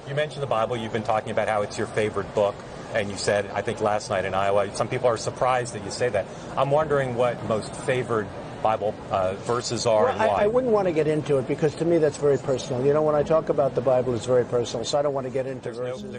You mentioned the Bible. You've been talking about how it's your favorite book. And you said, I think last night in Iowa, some people are surprised that you say that. I'm wondering what most favored Bible verses are and why. I wouldn't want to get into it because to me that's very personal. You know, when I talk about the Bible, it's very personal, so I don't want to get into verses.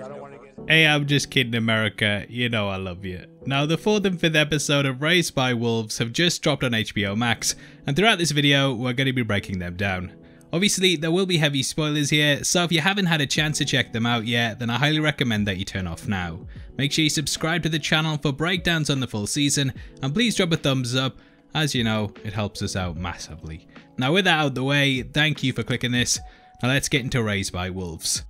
Hey, I'm just kidding, America. You know I love you. Now, the 4th and 5th episode of Raised by Wolves have just dropped on HBO Max, and throughout this video, we're going to be breaking them down. Obviously, there will be heavy spoilers here, so if you haven't had a chance to check them out yet, then I highly recommend that you turn off now. Make sure you subscribe to the channel for breakdowns on the full season, and please drop a thumbs up. As you know, it helps us out massively. Now with that out of the way, thank you for clicking this. Now let's get into Raised by Wolves.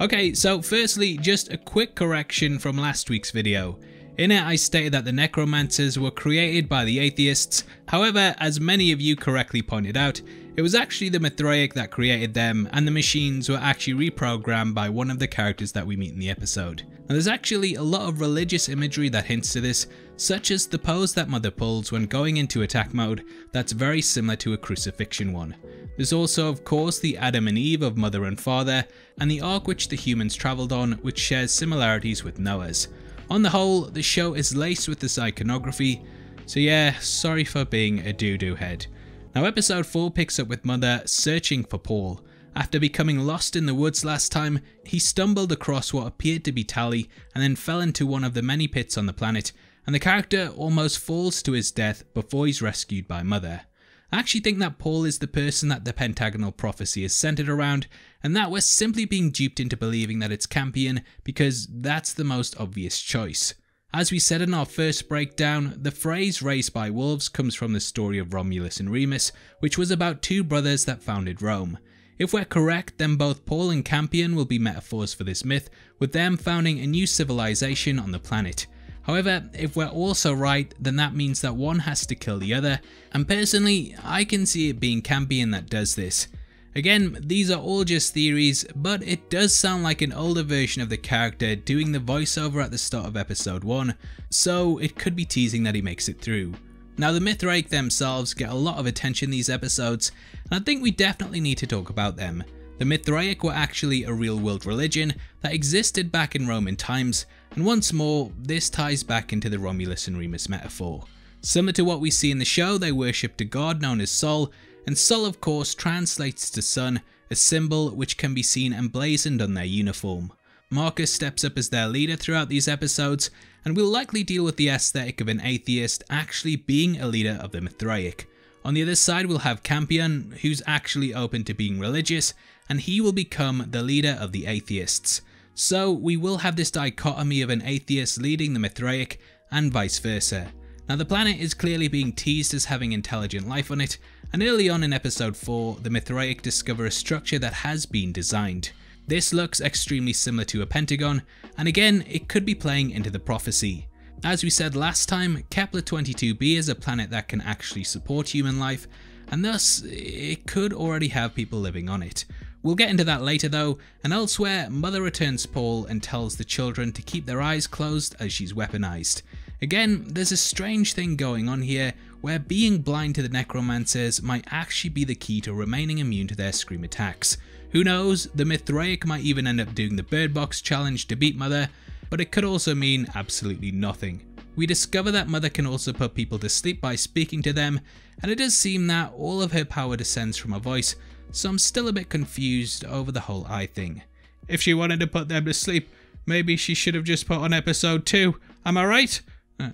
Okay, so firstly, just a quick correction from last week's video. In it, I stated that the necromancers were created by the atheists. However, as many of you correctly pointed out, it was actually the Mithraic that created them, and the machines were actually reprogrammed by one of the characters that we meet in the episode. Now, there's actually a lot of religious imagery that hints to this, such as the pose that Mother pulls when going into attack mode that's very similar to a crucifixion one. There's also, of course, the Adam and Eve of Mother and Father, and the ark which the humans travelled on, which shares similarities with Noah's. On the whole, the show is laced with this iconography, so yeah, sorry for being a doo-doo head. Now episode 4 picks up with Mother searching for Paul. After becoming lost in the woods last time, he stumbled across what appeared to be Tally and then fell into one of the many pits on the planet, and the character almost falls to his death before he's rescued by Mother. I actually think that Paul is the person that the pentagonal prophecy is centered around, and that we're simply being duped into believing that it's Campion because that's the most obvious choice. As we said in our first breakdown, the phrase Raised by Wolves comes from the story of Romulus and Remus, which was about two brothers that founded Rome. If we're correct, then both Paul and Campion will be metaphors for this myth, with them founding a new civilization on the planet. However, if we're also right, then that means that one has to kill the other, and personally, I can see it being Campion that does this. Again, these are all just theories, but it does sound like an older version of the character doing the voiceover at the start of episode 1, so it could be teasing that he makes it through. Now the Mithraic themselves get a lot of attention these episodes, and I think we definitely need to talk about them. The Mithraic were actually a real world religion that existed back in Roman times, and once more, this ties back into the Romulus and Remus metaphor. Similar to what we see in the show, they worshipped a god known as Sol, and Sol of course translates to sun, a symbol which can be seen emblazoned on their uniform. Marcus steps up as their leader throughout these episodes, and will likely deal with the aesthetic of an atheist actually being a leader of the Mithraic. On the other side we'll have Campion, who's actually open to being religious, and he will become the leader of the atheists. So we will have this dichotomy of an atheist leading the Mithraic, and vice versa. Now the planet is clearly being teased as having intelligent life on it, and early on in episode 4, the Mithraic discover a structure that has been designed. This looks extremely similar to a pentagon, and again, it could be playing into the prophecy. As we said last time, Kepler-22b is a planet that can actually support human life, and thus, it could already have people living on it. We'll get into that later though, and elsewhere, Mother returns Paul and tells the children to keep their eyes closed as she's weaponized. Again, there's a strange thing going on here, where being blind to the necromancers might actually be the key to remaining immune to their scream attacks. Who knows, the Mithraic might even end up doing the Bird Box challenge to beat Mother, but it could also mean absolutely nothing. We discover that Mother can also put people to sleep by speaking to them, and it does seem that all of her power descends from her voice, so I'm still a bit confused over the whole eye thing. If she wanted to put them to sleep, maybe she should have just put on episode 2, am I right?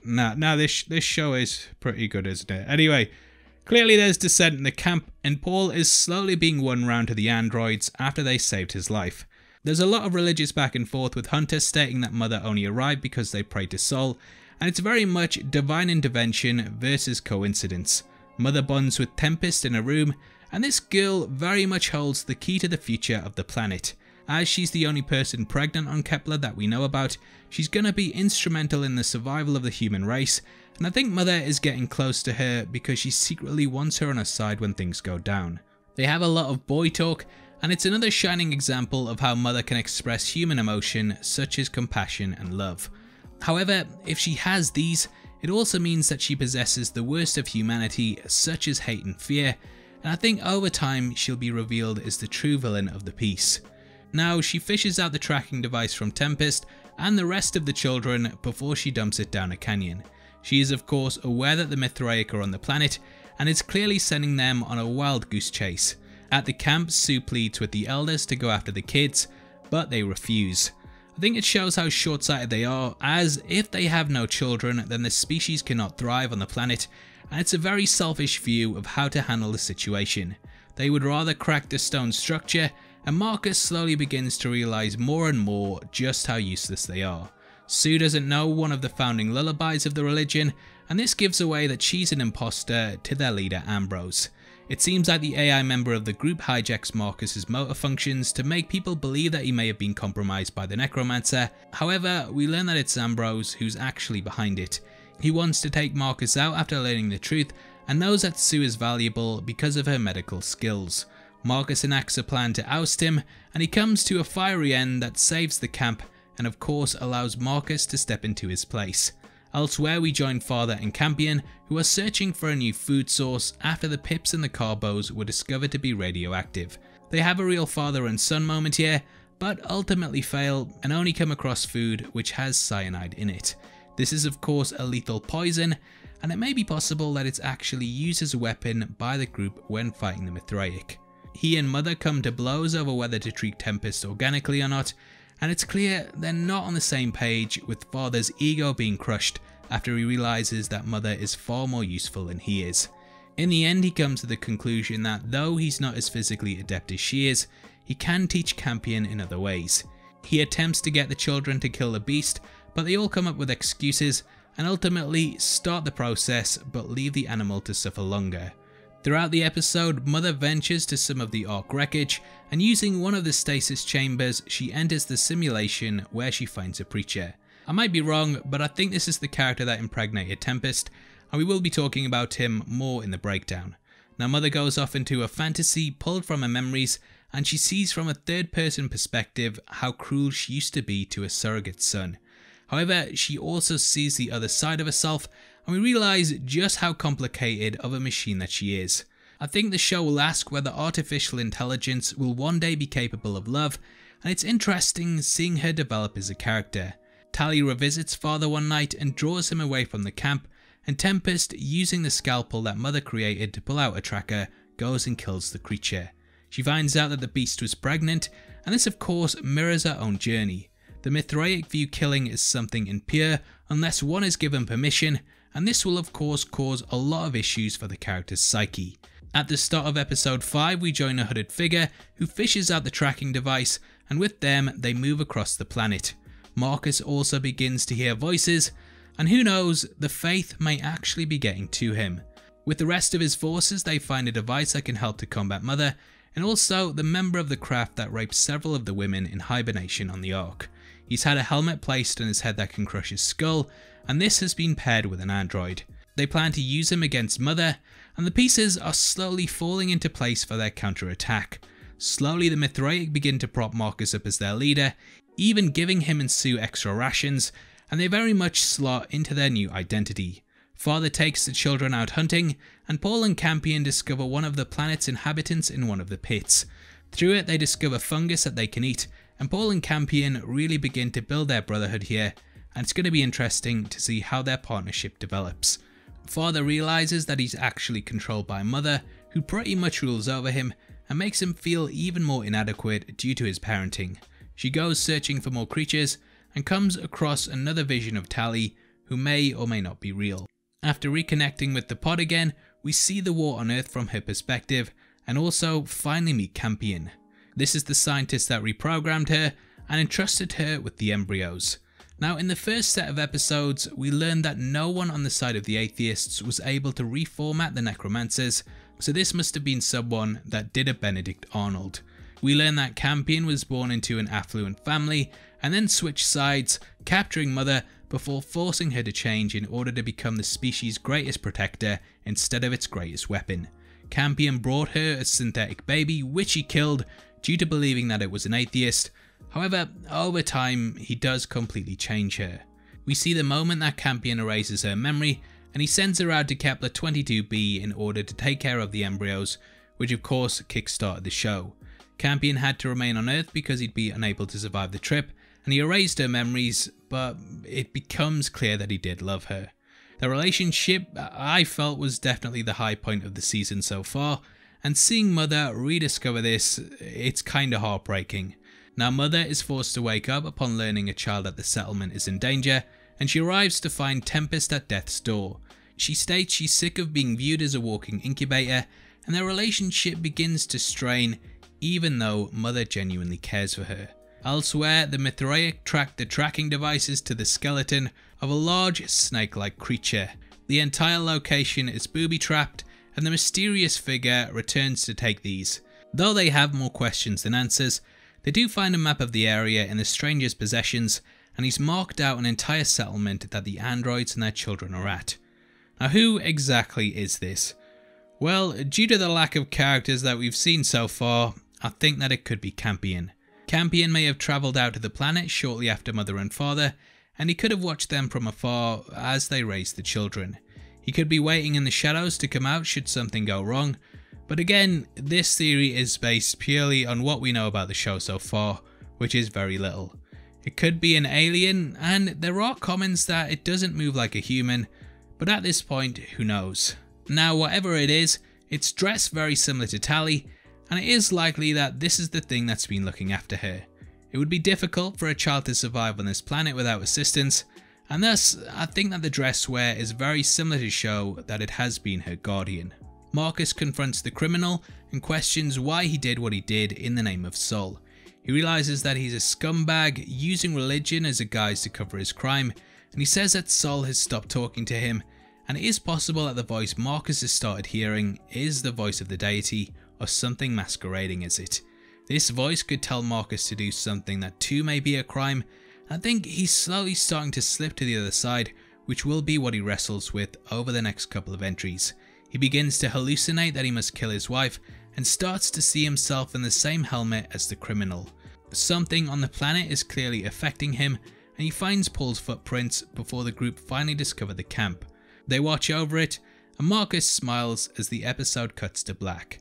Nah, this show is pretty good, isn't it? Anyway, clearly there's dissent in the camp, and Paul is slowly being won round to the androids after they saved his life. There's a lot of religious back and forth, with Hunter stating that Mother only arrived because they prayed to Sol, and it's very much divine intervention versus coincidence. Mother bonds with Tempest in a room, and this girl very much holds the key to the future of the planet. As she's the only person pregnant on Kepler that we know about, she's gonna be instrumental in the survival of the human race, and I think Mother is getting close to her because she secretly wants her on her side when things go down. They have a lot of boy talk, and it's another shining example of how Mother can express human emotion such as compassion and love. However, if she has these, it also means that she possesses the worst of humanity such as hate and fear, and I think over time she'll be revealed as the true villain of the piece. Now, she fishes out the tracking device from Tempest and the rest of the children before she dumps it down a canyon. She is of course aware that the Mithraic are on the planet and is clearly sending them on a wild goose chase. At the camp, Sue pleads with the elders to go after the kids, but they refuse. I think it shows how short-sighted they are, as if they have no children, then the species cannot thrive on the planet, and it's a very selfish view of how to handle the situation. They would rather crack the stone structure, and Marcus slowly begins to realize more and more just how useless they are. Sue doesn't know one of the founding lullabies of the religion, and this gives away that she's an imposter to their leader Ambrose. It seems like the AI member of the group hijacks Marcus's motor functions to make people believe that he may have been compromised by the necromancer. However, we learn that it's Ambrose who's actually behind it. He wants to take Marcus out after learning the truth and knows that Sue is valuable because of her medical skills. Marcus enacts a plan to oust him, and he comes to a fiery end that saves the camp and of course allows Marcus to step into his place. Elsewhere, we join Father and Campion, who are searching for a new food source after the Pips and the Carbos were discovered to be radioactive. They have a real father and son moment here, but ultimately fail and only come across food which has cyanide in it. This is of course a lethal poison, and it may be possible that it's actually used as a weapon by the group when fighting the Mithraic. He and Mother come to blows over whether to treat Tempest organically or not, and it's clear they're not on the same page, with Father's ego being crushed after he realizes that Mother is far more useful than he is. In the end, he comes to the conclusion that though he's not as physically adept as she is, he can teach Campion in other ways. He attempts to get the children to kill the beast, but they all come up with excuses and ultimately start the process but leave the animal to suffer longer. Throughout the episode, Mother ventures to some of the Ark wreckage, and using one of the stasis chambers, she enters the simulation where she finds a preacher. I might be wrong, but I think this is the character that impregnated Tempest, and we will be talking about him more in the breakdown. Now, Mother goes off into a fantasy pulled from her memories, and she sees from a third-person perspective how cruel she used to be to a surrogate son. However, she also sees the other side of herself, and we realise just how complicated of a machine that she is. I think the show will ask whether artificial intelligence will one day be capable of love, and it's interesting seeing her develop as a character. Tally revisits Father one night and draws him away from the camp, and Tempest, using the scalpel that Mother created to pull out a tracker, goes and kills the creature. She finds out that the beast was pregnant, and this of course mirrors her own journey. The Mithraic view killing as something impure unless one is given permission, and this will of course cause a lot of issues for the character's psyche. At the start of episode 5, we join a hooded figure who fishes out the tracking device, and with them they move across the planet. Marcus also begins to hear voices, and who knows, the faith may actually be getting to him. With the rest of his forces, they find a device that can help to combat Mother, and also the member of the craft that raped several of the women in hibernation on the Ark. He's had a helmet placed on his head that can crush his skull, and this has been paired with an android. They plan to use him against Mother, and the pieces are slowly falling into place for their counterattack. Slowly the Mithraic begin to prop Marcus up as their leader, even giving him and Sue extra rations, and they very much slot into their new identity. Father takes the children out hunting, and Paul and Campion discover one of the planet's inhabitants in one of the pits. Through it they discover fungus that they can eat, and Paul and Campion really begin to build their brotherhood here, and it's going to be interesting to see how their partnership develops. Father realizes that he's actually controlled by Mother, who pretty much rules over him and makes him feel even more inadequate due to his parenting. She goes searching for more creatures and comes across another vision of Tally, who may or may not be real. After reconnecting with the pod again, we see the war on Earth from her perspective and also finally meet Campion. This is the scientist that reprogrammed her and entrusted her with the embryos. Now, in the first set of episodes, we learned that no one on the side of the atheists was able to reformat the necromancers, so this must have been someone that did a Benedict Arnold. We learn that Campion was born into an affluent family and then switched sides, capturing Mother before forcing her to change in order to become the species' greatest protector instead of its greatest weapon. Campion brought her a synthetic baby, which he killed due to believing that it was an atheist. However, over time, he does completely change her. We see the moment that Campion erases her memory, and he sends her out to Kepler-22b in order to take care of the embryos, which of course kickstarted the show. Campion had to remain on Earth because he'd be unable to survive the trip, and he erased her memories, but it becomes clear that he did love her. The relationship, I felt, was definitely the high point of the season so far, and seeing Mother rediscover this, it's kinda heartbreaking. Now Mother is forced to wake up upon learning a child at the settlement is in danger, and she arrives to find Tempest at death's door. She states she's sick of being viewed as a walking incubator, and their relationship begins to strain, even though Mother genuinely cares for her. Elsewhere, the Mithraic track the tracking devices to the skeleton of a large snake-like creature. The entire location is booby-trapped, and the mysterious figure returns to take these. Though they have more questions than answers, they do find a map of the area in the stranger's possessions, and he's marked out an entire settlement that the androids and their children are at. Now, who exactly is this? Well, due to the lack of characters that we've seen so far, I think that it could be Campion. Campion may have travelled out to the planet shortly after Mother and Father, and he could have watched them from afar as they raised the children. He could be waiting in the shadows to come out should something go wrong, but again, this theory is based purely on what we know about the show so far, which is very little. It could be an alien, and there are comments that it doesn't move like a human, but at this point, who knows. Now, whatever it is, it's dressed very similar to Tali, and it is likely that this is the thing that's been looking after her. It would be difficult for a child to survive on this planet without assistance, and thus I think that the dress wear is very similar to show that it has been her guardian. Marcus confronts the criminal and questions why he did what he did in the name of Sol. He realizes that he's a scumbag using religion as a guise to cover his crime, and he says that Sol has stopped talking to him, and it is possible that the voice Marcus has started hearing is the voice of the deity, or something masquerading as it. This voice could tell Marcus to do something that too may be a crime, and I think he's slowly starting to slip to the other side, which will be what he wrestles with over the next couple of entries. He begins to hallucinate that he must kill his wife, and starts to see himself in the same helmet as the criminal. Something on the planet is clearly affecting him, and he finds Paul's footprints before the group finally discover the camp. They watch over it, and Marcus smiles as the episode cuts to black.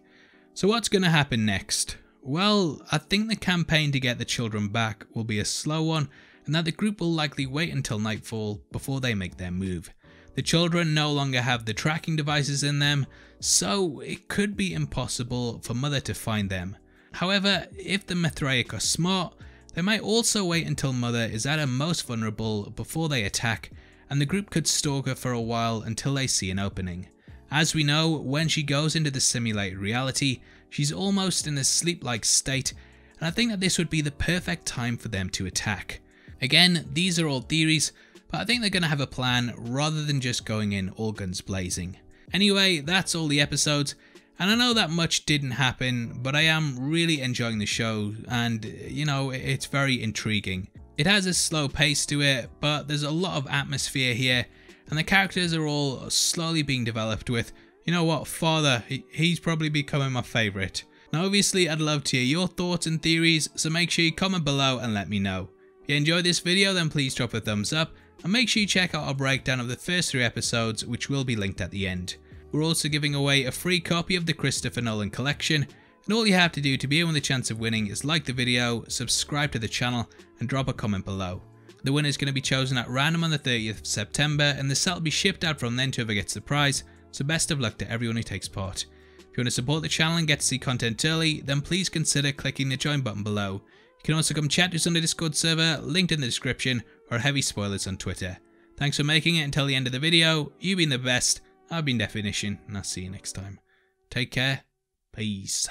So what's going to happen next? Well, I think the campaign to get the children back will be a slow one, and that the group will likely wait until nightfall before they make their move. The children no longer have the tracking devices in them, so it could be impossible for Mother to find them. However, if the Mithraic are smart, they might also wait until Mother is at her most vulnerable before they attack, and the group could stalk her for a while until they see an opening. As we know, when she goes into the simulated reality, she's almost in a sleep-like state, and I think that this would be the perfect time for them to attack. Again, these are all theories, but I think they're going to have a plan rather than just going in all guns blazing. Anyway, that's all the episodes, and I know that much didn't happen, but I am really enjoying the show, and you know, it's very intriguing. It has a slow pace to it, but there's a lot of atmosphere here, and the characters are all slowly being developed with, you know what, Father, he's probably becoming my favourite. Now obviously I'd love to hear your thoughts and theories, so make sure you comment below and let me know. If you enjoyed this video, then please drop a thumbs up, and make sure you check out our breakdown of the first 3 episodes, which will be linked at the end. We're also giving away a free copy of the Christopher Nolan collection, and all you have to do to be in with a chance of winning is like the video, subscribe to the channel, and drop a comment below. The winner is going to be chosen at random on the 30th of September, and the set will be shipped out from then to whoever gets the prize, so best of luck to everyone who takes part. If you want to support the channel and get to see content early, then please consider clicking the join button below. You can also come chat to us on the Discord server, linked in the description, or heavy spoilers on Twitter. Thanks for making it until the end of the video. You've been the best, I've been Definition, and I'll see you next time. Take care, peace.